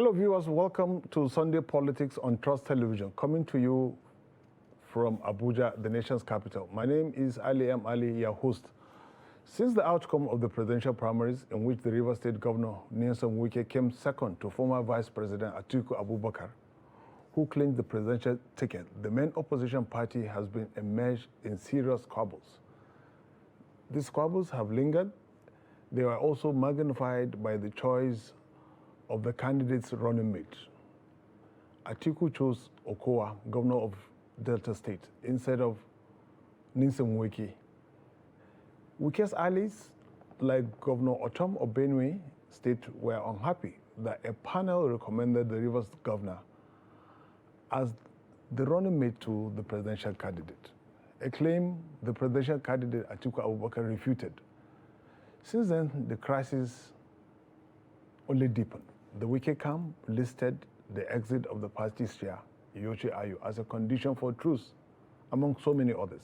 Hello viewers, welcome to Sunday Politics on Trust Television, coming to you from Abuja, the nation's capital. My name is Ali M. Ali, your host. Since the outcome of the presidential primaries, in which the Rivers State Governor Nyesom Wike came second to former Vice President Atiku Abubakar, who claimed the presidential ticket, the main opposition party has been immersed in serious squabbles. These squabbles have lingered. They were also magnified by the choice of the candidate's running mate. Atiku chose Okowa, governor of Delta State, instead of Nyesom Wike. Wike's allies, like Governor Otom of Benue State, were unhappy that a panel recommended the Rivers governor as the running mate to the presidential candidate, a claim the presidential candidate Atiku Abubakar refuted. Since then, the crisis only deepened. The Wike camp listed the exit of the party's chair, Yoche Ayu, as a condition for truce, among so many others.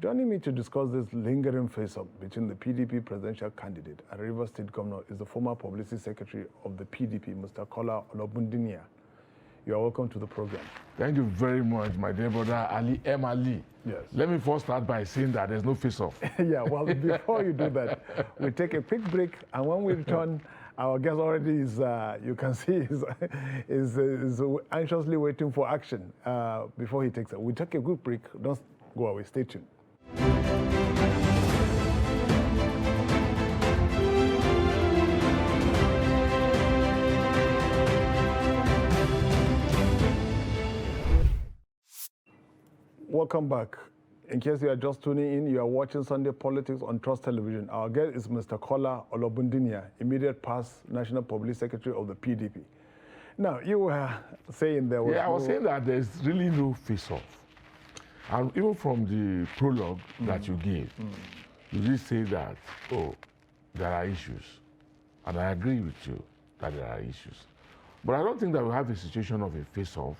Joining me to discuss this lingering face-off between the PDP presidential candidate and Rivers State Governor is the former publicity secretary of the PDP, Mr. Kola Olobundinia. You are welcome to the program. Thank you very much, my dear brother Ali M. Ali. Yes. Let me first start by saying that there's no face-off. Yeah, well, before you do that, we take a quick break, and when we return, our guest already is, you can see, is anxiously waiting for action before he takes it. We take a quick break. Don't go away. Stay tuned. Welcome back. In case you are just tuning in, you are watching Sunday Politics on Trust Television. Our guest is Mr. Kola Olobundinia, immediate past National Public Secretary of the PDP. Now, you were saying there was I was saying that there's really no face-off. And even from the prologue that you gave, you did say that, oh, there are issues. And I agree with you that there are issues. But I don't think that we have a situation of a face-off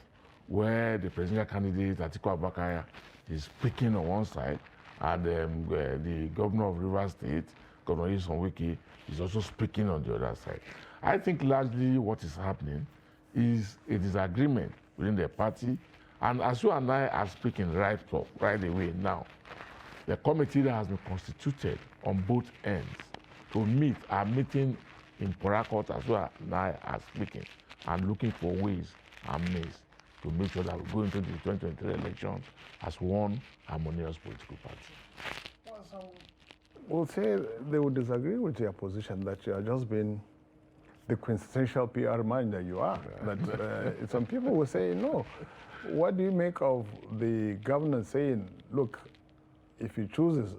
where the presidential candidate, Atiku Abubakar, is speaking on one side, and the governor of Rivers State, Governor Nyesom Wike, is also speaking on the other side. I think largely what is happening is a disagreement within the party, and as you and I are speaking right away now, the committee that has been constituted on both ends to meet are meeting in Port as well and I are speaking and looking for ways and means to make sure that we go into the 2023 elections as one harmonious political party. Well, some will say they would disagree with your position that you are just being the quintessential PR man that you are. That some people will say, no. What do you make of the governor saying, look, if he chooses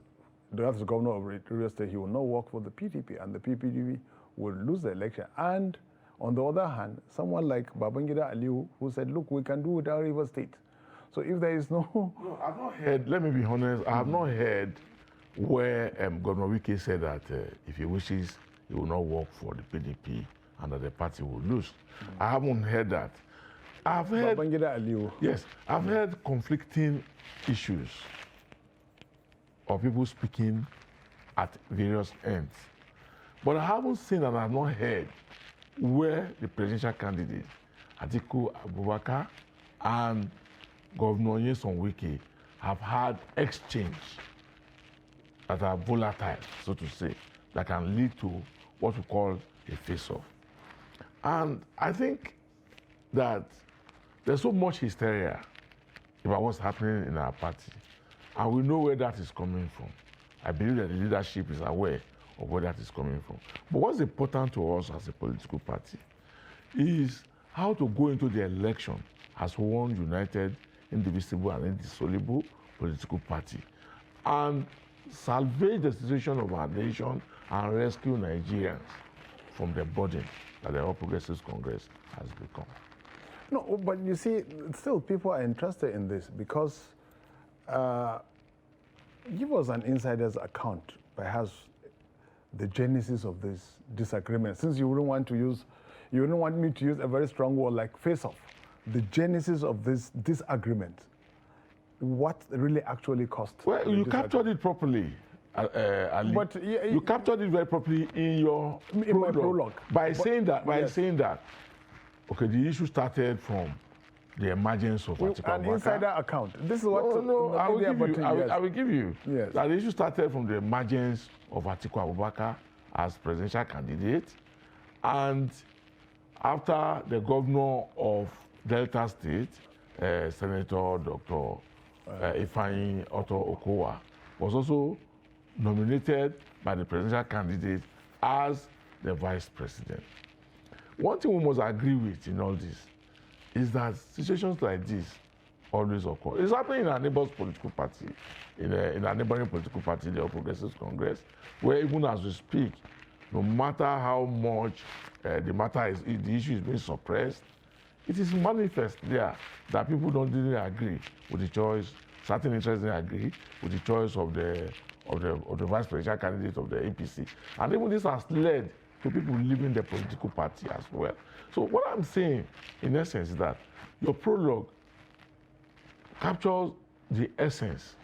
the governor of Rivers State, he will not work for the PDP, and the PDP will lose the election. And on the other hand, someone like Babangida Aliu, who said, look, we can do without Rivers State. So if there is no... No, I've not heard, let me be honest, I have not heard where Governor Wike said that if he wishes, he will not work for the PDP and that the party will lose. I haven't heard that. I've heard... Babangida Aliu. Yes, I've heard conflicting issues of people speaking at various ends. But I haven't seen and I have not heard where the presidential candidate, Atiku Abubakar, and Governor Nyesom Wike have had exchange that are volatile, so to say, that can lead to what we call a face-off. And I think that there's so much hysteria about what's happening in our party, and we know where that is coming from. I believe that the leadership is aware of where that is coming from. But what's important to us as a political party is how to go into the election as one united, indivisible, and indissoluble political party and salvage the situation of our nation and rescue Nigerians from the burden that the All Progressives Congress has become. No, but you see, still people are interested in this because give us an insider's account, perhaps the genesis of this disagreement, since you wouldn't want me to use a very strong word like face-off. The genesis of this disagreement, what really actually caused? Well, you captured it properly. Ali, But you captured it very properly in your my prologue. by saying that yes. okay, the issue started from the emergence of Atiku An insider account. This is what no, the I will media give you. button, I will give you. Yes. That the issue started from the emergence of Atiku Abubakar as presidential candidate, and after the governor of Delta State, Senator Dr. Ifeanyi Otto Okowa, was also nominated by the presidential candidate as the vice president. One thing we must agree with in all this is that situations like this always occur. It's happening in our neighbor's political party, in our neighboring political party, the All Progressives Congress, where even as we speak, no matter how much the issue is being suppressed, it is manifest there that people didn't agree with the choice. Certain interests didn't agree with the choice of the vice presidential candidate of the APC, and even this has led to people leaving the political party as well. So what I'm saying, in essence, is that your prologue captures the essence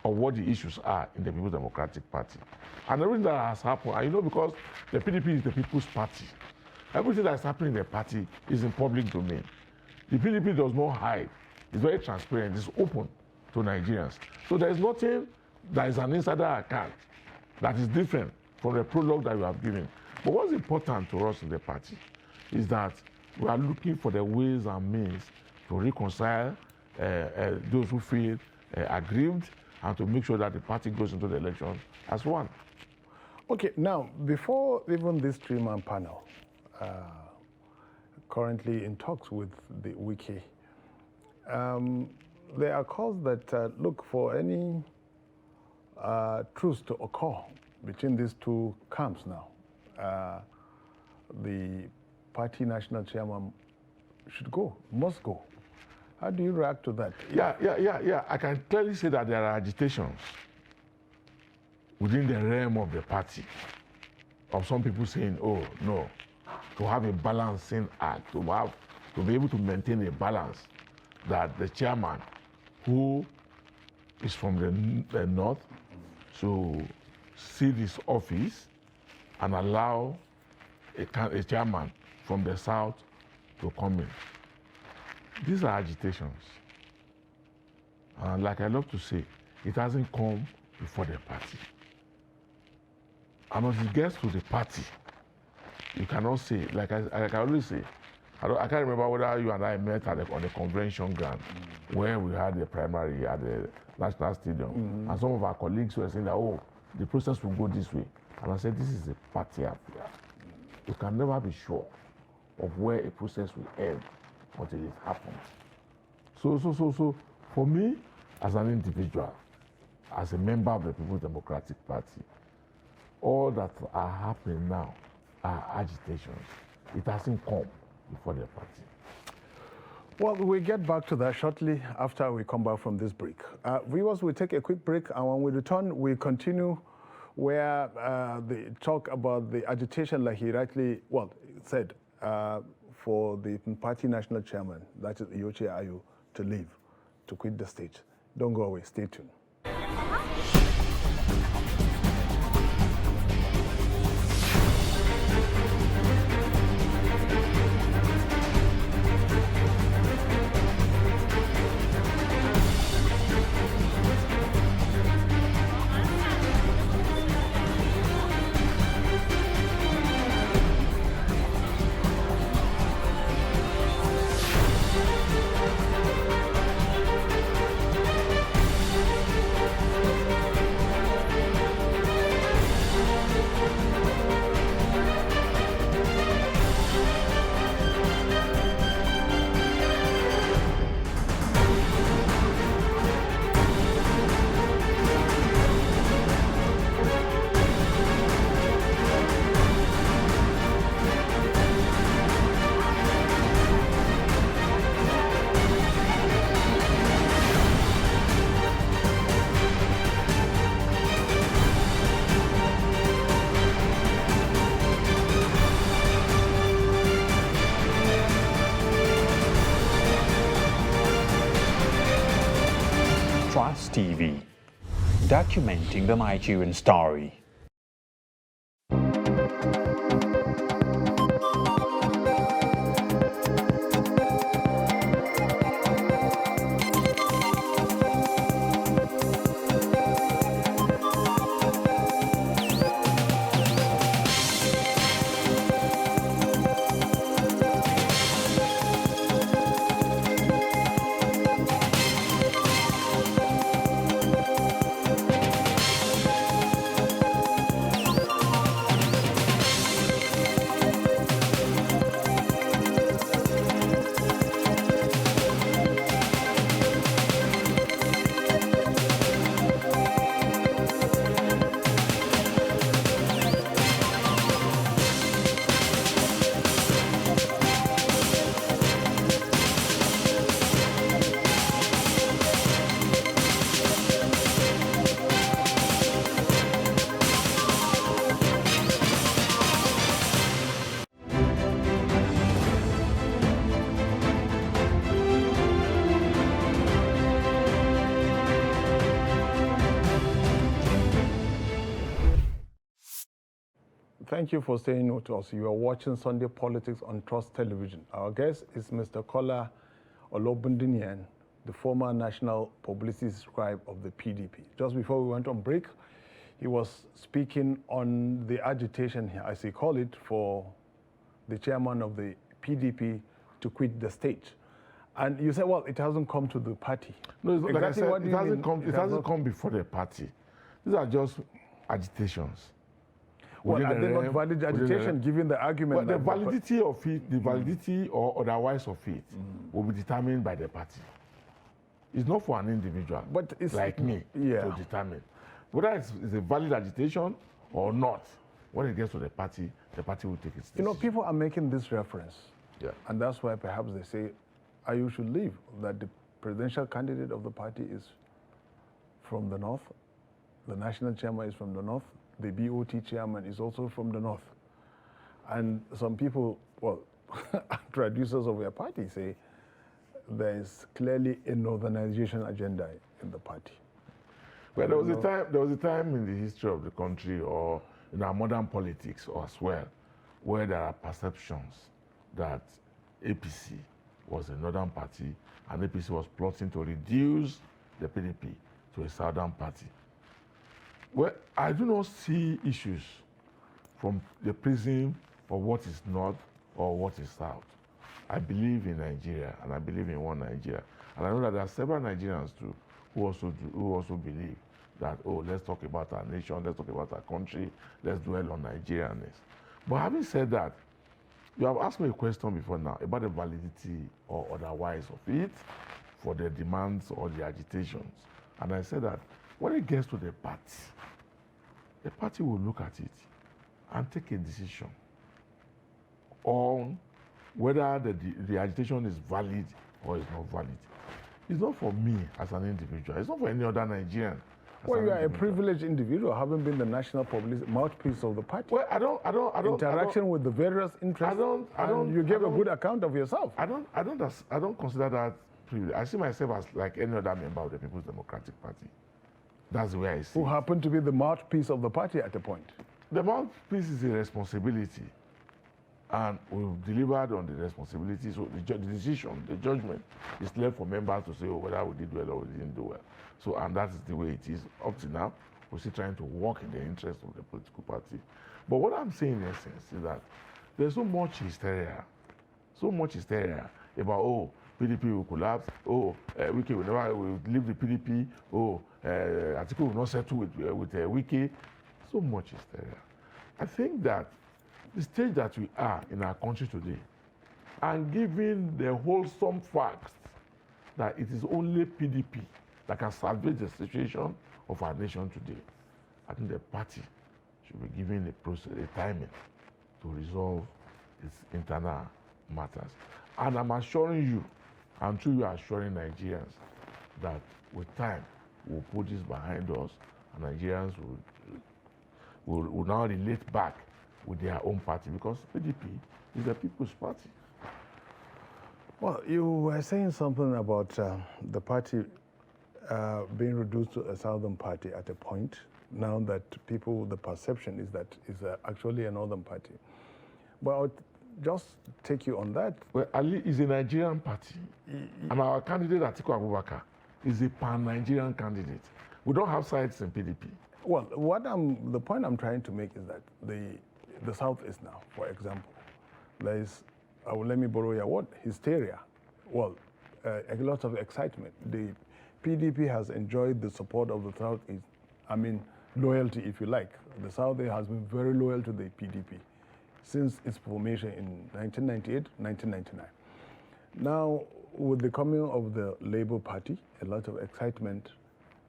of what the issues are in the People's Democratic Party. And everything that has happened, and you know, because the PDP is the People's Party, everything that's happening in the party is in public domain. The PDP does not hide. It's very transparent. It's open to Nigerians. So there is nothing that is an insider account that is different from the prologue that you have given. But what's important to us in the party is that we are looking for the ways and means to reconcile those who feel aggrieved and to make sure that the party goes into the election as one. Okay, now, before even this three-man panel, currently in talks with the Wike, there are calls that look for any truce to occur between these two camps now. The party national chairman should go, must go. How do you react to that? Yeah. I can clearly say that there are agitations within the realm of the party of some people saying, oh, no, to have a balancing act, to be able to maintain a balance, that the chairman, who is from the north, to seal his office and allow a chairman from the south to come in. These are agitations. And like I love to say, it hasn't come before the party. And when it gets to the party, you cannot say, like I always say, I can't remember whether you and I met on the convention ground where we had the primary at the National Stadium. And some of our colleagues were saying that, oh, the process will go this way. And I said, this is a party affair. You can never be sure of where a process will end until it happens. So for me, as an individual, as a member of the People's Democratic Party, all that are happening now are agitations. It hasn't come before the party. Well, we'll get back to that shortly after we come back from this break. Viewers, we'll take a quick break, and when we return, we'll continue where they talk about the agitation, like he rightly said, for the party national chairman, that is Yoche Ayu, to leave, to quit the stage. Don't go away, stay tuned. Trust TV. documenting the Nigerian story. Thank you for staying with us. You are watching Sunday Politics on Trust Television. Our guest is Mr. Kola Olobundinian, the former national publicity scribe of the PDP. Just before we went on break, he was speaking on the agitation, as he called it, for the chairman of the PDP to quit the state. And you said, well, it hasn't come to the party. No, it's not, like I Exactly said, what do it you hasn't mean? come. It hasn't come before the party. These are just agitations. Well, Within are the they not realm- valid within the agitation, realm. given the argument? But the that validity of it, the validity or otherwise of it, will be determined by the party. It's not for an individual, But it's like me, yeah. to determine whether it's a valid agitation or not. When it gets to the party will take its decision. You know, people are making this reference, Yeah. and that's why perhaps they say, you should leave, that the presidential candidate of the party is from the north, the national chairman is from the north, the BOT chairman is also from the north. And some people, well, introducers of their party say there is clearly a northernization agenda in the party. Well, there was a time in the history of the country or in our modern politics as well, where there are perceptions that APC was a northern party and APC was plotting to reduce the PDP to a southern party. Well, I do not see issues from the prism of what is north or what is south. I believe in Nigeria and I believe in one Nigeria. And I know that there are several Nigerians too who also believe that, oh, let's talk about our nation, let's talk about our country, let's dwell on Nigerianness. But having said that, you have asked me a question before now about the validity or otherwise of it for the demands or the agitations. And I said that when it gets to the party will look at it and take a decision on whether the agitation is valid or is not valid. It's not for me as an individual. It's not for any other Nigerian. Well, you are a privileged individual, having been the national mouthpiece of the party. Well, I don't. Interaction with the various interests. You gave a good account of yourself. I don't consider that privilege. I see myself as like any other member of the People's Democratic Party. That's the way I see Who it. happened to be the mouthpiece of the party at a point. The mouthpiece is a responsibility, and we've delivered on the responsibility. So the decision, the judgment, is left for members to say, oh, whether we did well or we didn't do well. So, and that is the way it is up to now. We're still trying to work in the interest of the political party. But what I'm saying in essence is that there's so much hysteria about, oh, PDP will collapse, oh, Wike will leave the PDP, oh, Atiku will not settle with Wike. So much hysteria. I think that the stage that we are in our country today, and given the wholesome facts that it is only PDP that can salvage the situation of our nation today, I think the party should be given a timing to resolve its internal matters. And I'm assuring you, and through you assuring Nigerians, that with time, we'll put this behind us, and Nigerians will now relate back with their own party, because PDP is the People's Party. Well, you were saying something about the party being reduced to a southern party at a point, now that the perception is that it's actually a northern party. But I'll just take you on that. Well, Ali is a Nigerian party, and our candidate, Atiku Abubakar, is a pan-Nigerian candidate. We don't have sites in PDP. Well, the point I'm trying to make is that the South is now, for example, there is, let me borrow your word, hysteria. Well, a lot of excitement. The PDP has enjoyed the support of the Southeast. I mean, loyalty, if you like. The South has been very loyal to the PDP since its formation in 1998, 1999. Now, with the coming of the Labour Party, a lot of excitement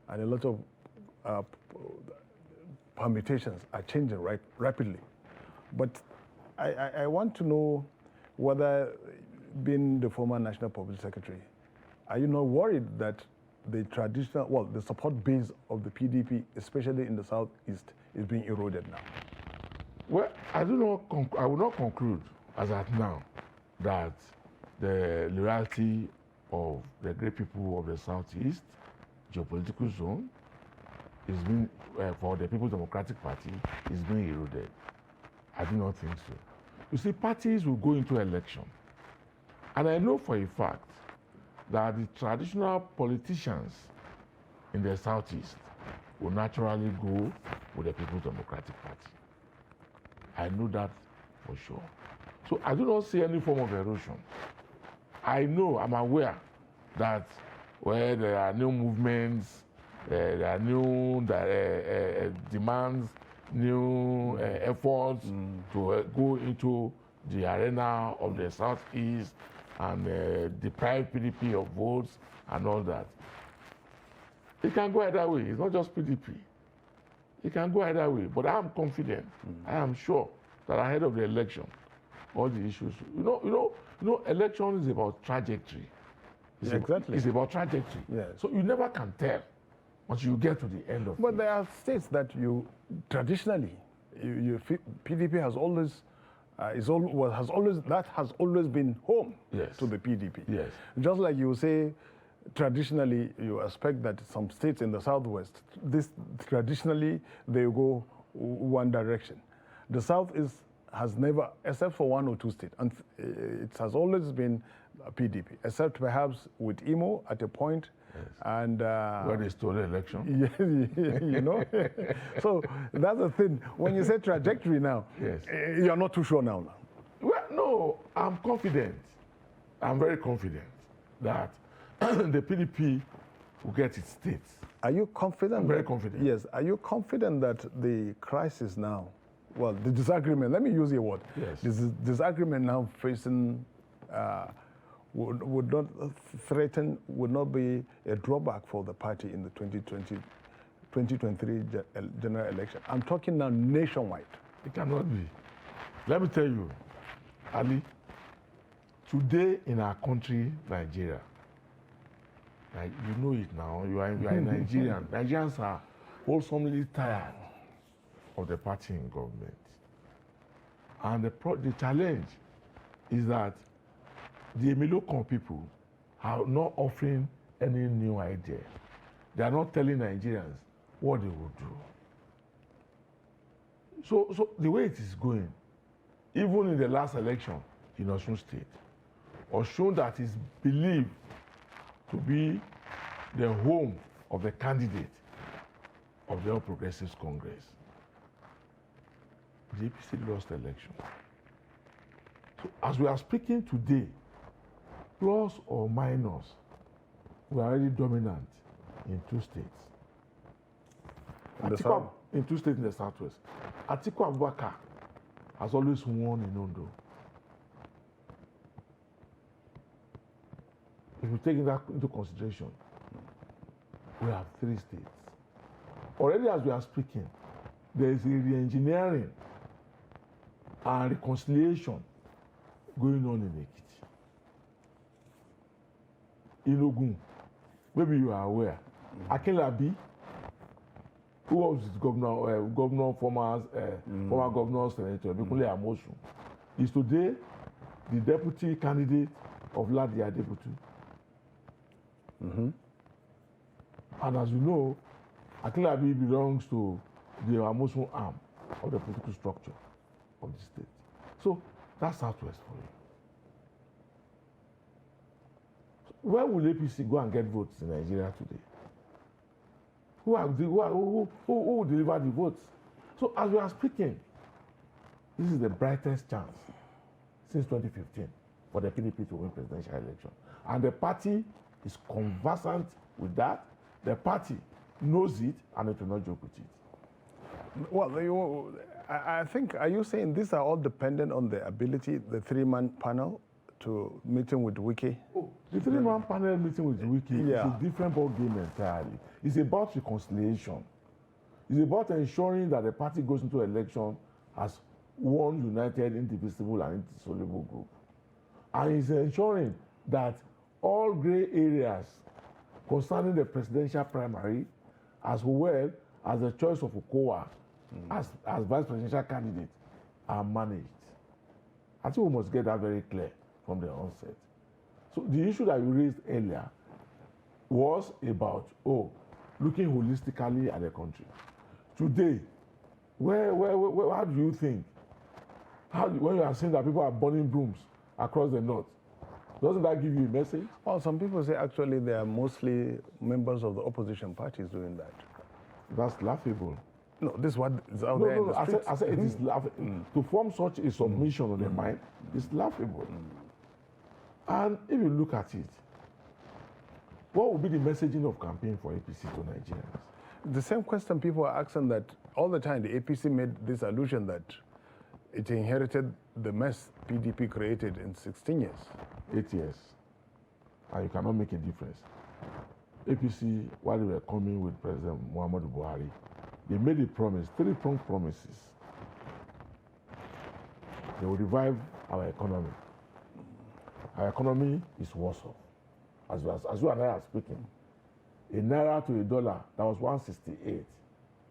and a lot of permutations are changing rapidly. But I want to know whether, being the former National Public Secretary, are you not worried that the the support base of the PDP, especially in the Southeast, is being eroded now? Well, I will not conclude as at now that the loyalty of the great people of the Southeast geopolitical zone is being, for the People's Democratic Party, is being eroded. I do not think so. You see, parties will go into election, and I know for a fact that the traditional politicians in the Southeast will naturally go with the People's Democratic Party. I know that for sure. So I do not see any form of erosion. I'm aware that where there are new movements, there are new demands, new efforts to go into the arena of the Southeast and deprive PDP of votes and all that. It can go either way. It's not just PDP. It can go either way. But I am confident. I am sure that ahead of the election, all the issues. Election is about trajectory. Exactly. It's about trajectory. Yes. So you never can tell once you get to the end of it. But there are states that traditionally, PDP has always has always been home Yes. to the PDP. Yes. Just like you say, traditionally you expect that some states in the Southwest, traditionally they go one direction. The South has never, except for one or two states, and it has always been PDP, except perhaps with Imo at a point. Yes. And where they stole the election. So that's the thing. When you say trajectory now, Yes. You're not too sure now. Well, no, I'm confident. I'm very confident that the PDP will get its states. Are you confident? I'm very confident. Yes. Are you confident that the crisis now, well, the disagreement, let me use your word. Yes. This disagreement now facing would not threaten, would not be a drawback for the party in the 2023 general election? I'm talking now nationwide. It cannot be. Let me tell you, Ali, today in our country, Nigeria, you know it now, you are Nigerian. Nigerians are wholesomely tired of the party in government. And the challenge is that the Emilokon people are not offering any new idea. They are not telling Nigerians what they will do. So the way it is going, even in the last election in Osun State, Osun that is believed to be the home of the candidate of the All Progressives Congress, the APC lost the election. So as we are speaking today, plus or minus, we are already dominant in two states. In two states in the Southwest. Atiku Abubakar has always won in Ondo. If you take that into consideration, we have three states. Already as we are speaking, there is a re-engineering and reconciliation going on in Ekiti. In Ogun, maybe you are aware, Akinlabi, who was former governor senator Bikunle Amosun, is today the deputy candidate of Ladi Adebutu. And as you know, Akilabi belongs to the Amosun arm of the political structure of the state. So that's Southwest for you. Where will APC go and get votes in Nigeria today? Who will deliver the votes? So as we are speaking, this is the brightest chance since 2015 for the PDP to win presidential election. And the party is conversant with that. The party knows it and it will not joke with it. Well, I think, are you saying these are all dependent on the ability, the three-man panel, to meeting with Wike? Oh, the three-man panel meeting with Wike is a different ball game entirely. It's about reconciliation. It's about ensuring that the party goes into election as one united, indivisible, and indissoluble group. And it's ensuring that all gray areas concerning the presidential primary, as well as the choice of Okowa as vice presidential candidate, are managed. I think we must get that very clear from the onset. So the issue that you raised earlier was about, looking holistically at the country. Today, how do you think, when you are saying that people are burning brooms across the north, doesn't that give you a message? Well, some people say actually they are mostly members of the opposition parties doing that. That's laughable. No, this is what is out there in the streets. I said it is laughable. To form such a submission on the mind is laughable. And if you look at it, what would be the messaging of campaign for APC to Nigerians? The same question people are asking that all the time. The APC made this allusion that it inherited the mess PDP created in 16 years. 8 years. And you cannot make a difference. APC, while they were coming with President Muhammadu Buhari, they made a promise, 3-pronged promises. They will revive our economy. Our economy is worse off. As you and I are speaking, a naira to a dollar, that was 168.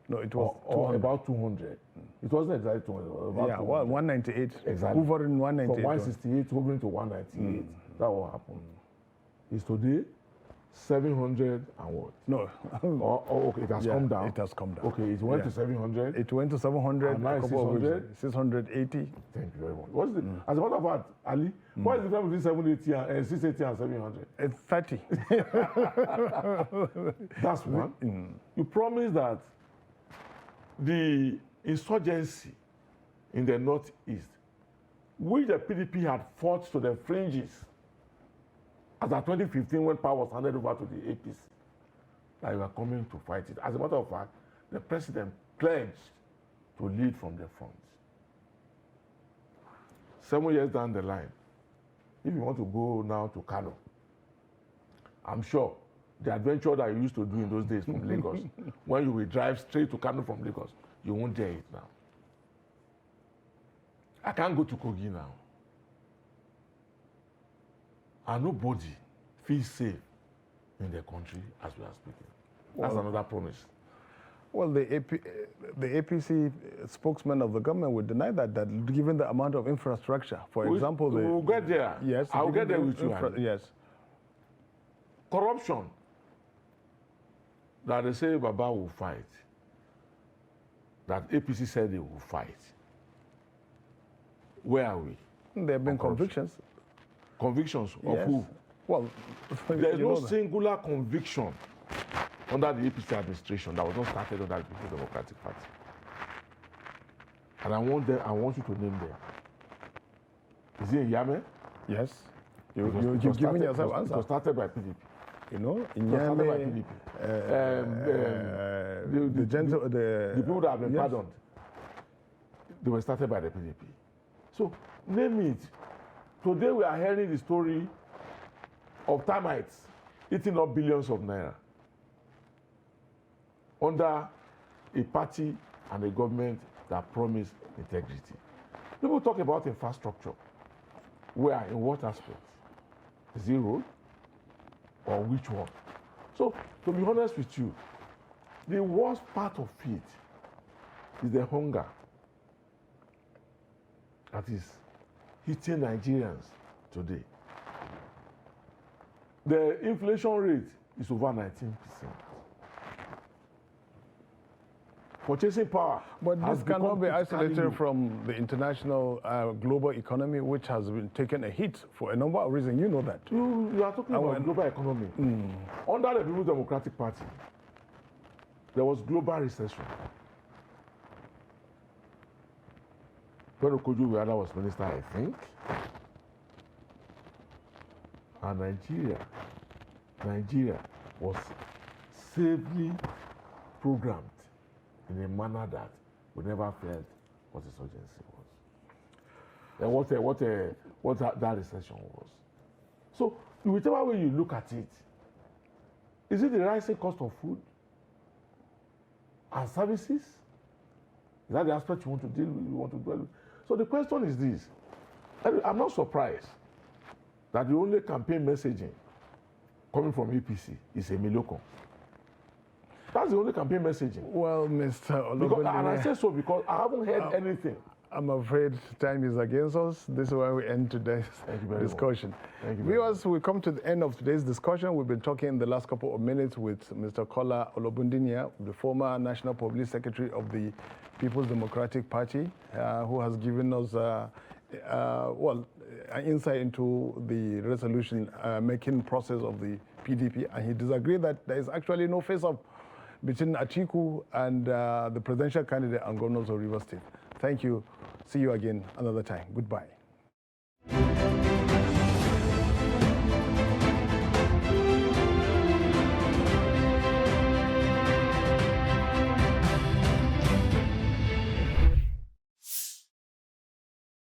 No, it was or about 200. It wasn't exactly 200. About 200. Well, 198. Exactly. Hovering 198. From 168 hovering to 198. That will happen. Is today 700 and what? No. Okay, it has come down. It has come down. Okay, it went to 700. It went to 700. And now 600. 680. Thank you very much. What's the, as a matter of fact, Ali, what is the difference between 780 and 680 and 700? It's 30. That's one. You promised that the insurgency in the northeast, which the PDP had fought to the fringes, as of 2015 when power was handed over to the APC, that you are coming to fight it. As a matter of fact, the president pledged to lead from the front. 7 years down the line, if you want to go now to Kano, I'm sure the adventure that you used to do in those days from Lagos, when you will drive straight to Kano from Lagos, you won't dare it now. I can't go to Kogi now. And nobody feels safe in the country as we are speaking. That's another promise. Well, the APC spokesman of the government would deny that given the amount of infrastructure, for example, we'll get there. Yes, I'll get there with you. Yes. Corruption that they say Baba will fight, that APC said they will fight. Where are we? There have been convictions. Convictions of who? Well, there is no singular conviction under the APC administration that was not started under the People's Democratic Party. And I want you to name them. Is it in Yame? Yes. You've given yourself answer. It was started by PDP. You know, in Yame, the people that have been pardoned, they were started by the PDP. So, name it. Today we are hearing the story of termites eating up billions of naira under a party and a government that promise integrity. People talk about infrastructure. Where? In what aspect? Is it road? Or which one? So, to be honest with you, the worst part of it is the hunger that is hitting Nigerians today. The inflation rate is over 19%. purchasing power. But has this cannot become be critically isolated low. from the international global economy, which has been taken a hit for a number of reasons. You know that. You are talking about global economy. Under the People's Democratic Party, there was global recession. When Okojo-Iweala was minister, I think, and Nigeria was safely programmed in a manner that we never felt what insurgency was. And what that recession was. So, whichever way you look at it, is it the rising cost of food and services? Is that the aspect you want to deal with, you want to dwell with? So the question is this. I'm not surprised that the only campaign messaging coming from APC is a Miloko. That's the only campaign messaging. Well, Mr. And I Olobode, say so because I haven't heard anything. I'm afraid time is against us. This is where we end today's discussion. Thank you very Viewers, we come to the end of today's discussion. We've been talking in the last couple of minutes with Mr. Kola Olobundinia, the former National Public Secretary of the People's Democratic Party, who has given us an insight into the resolution making process of the PDP, and he disagreed that there is actually no face-off between Atiku and the presidential candidate and governors of Rivers State. Thank you. See you again another time. Goodbye.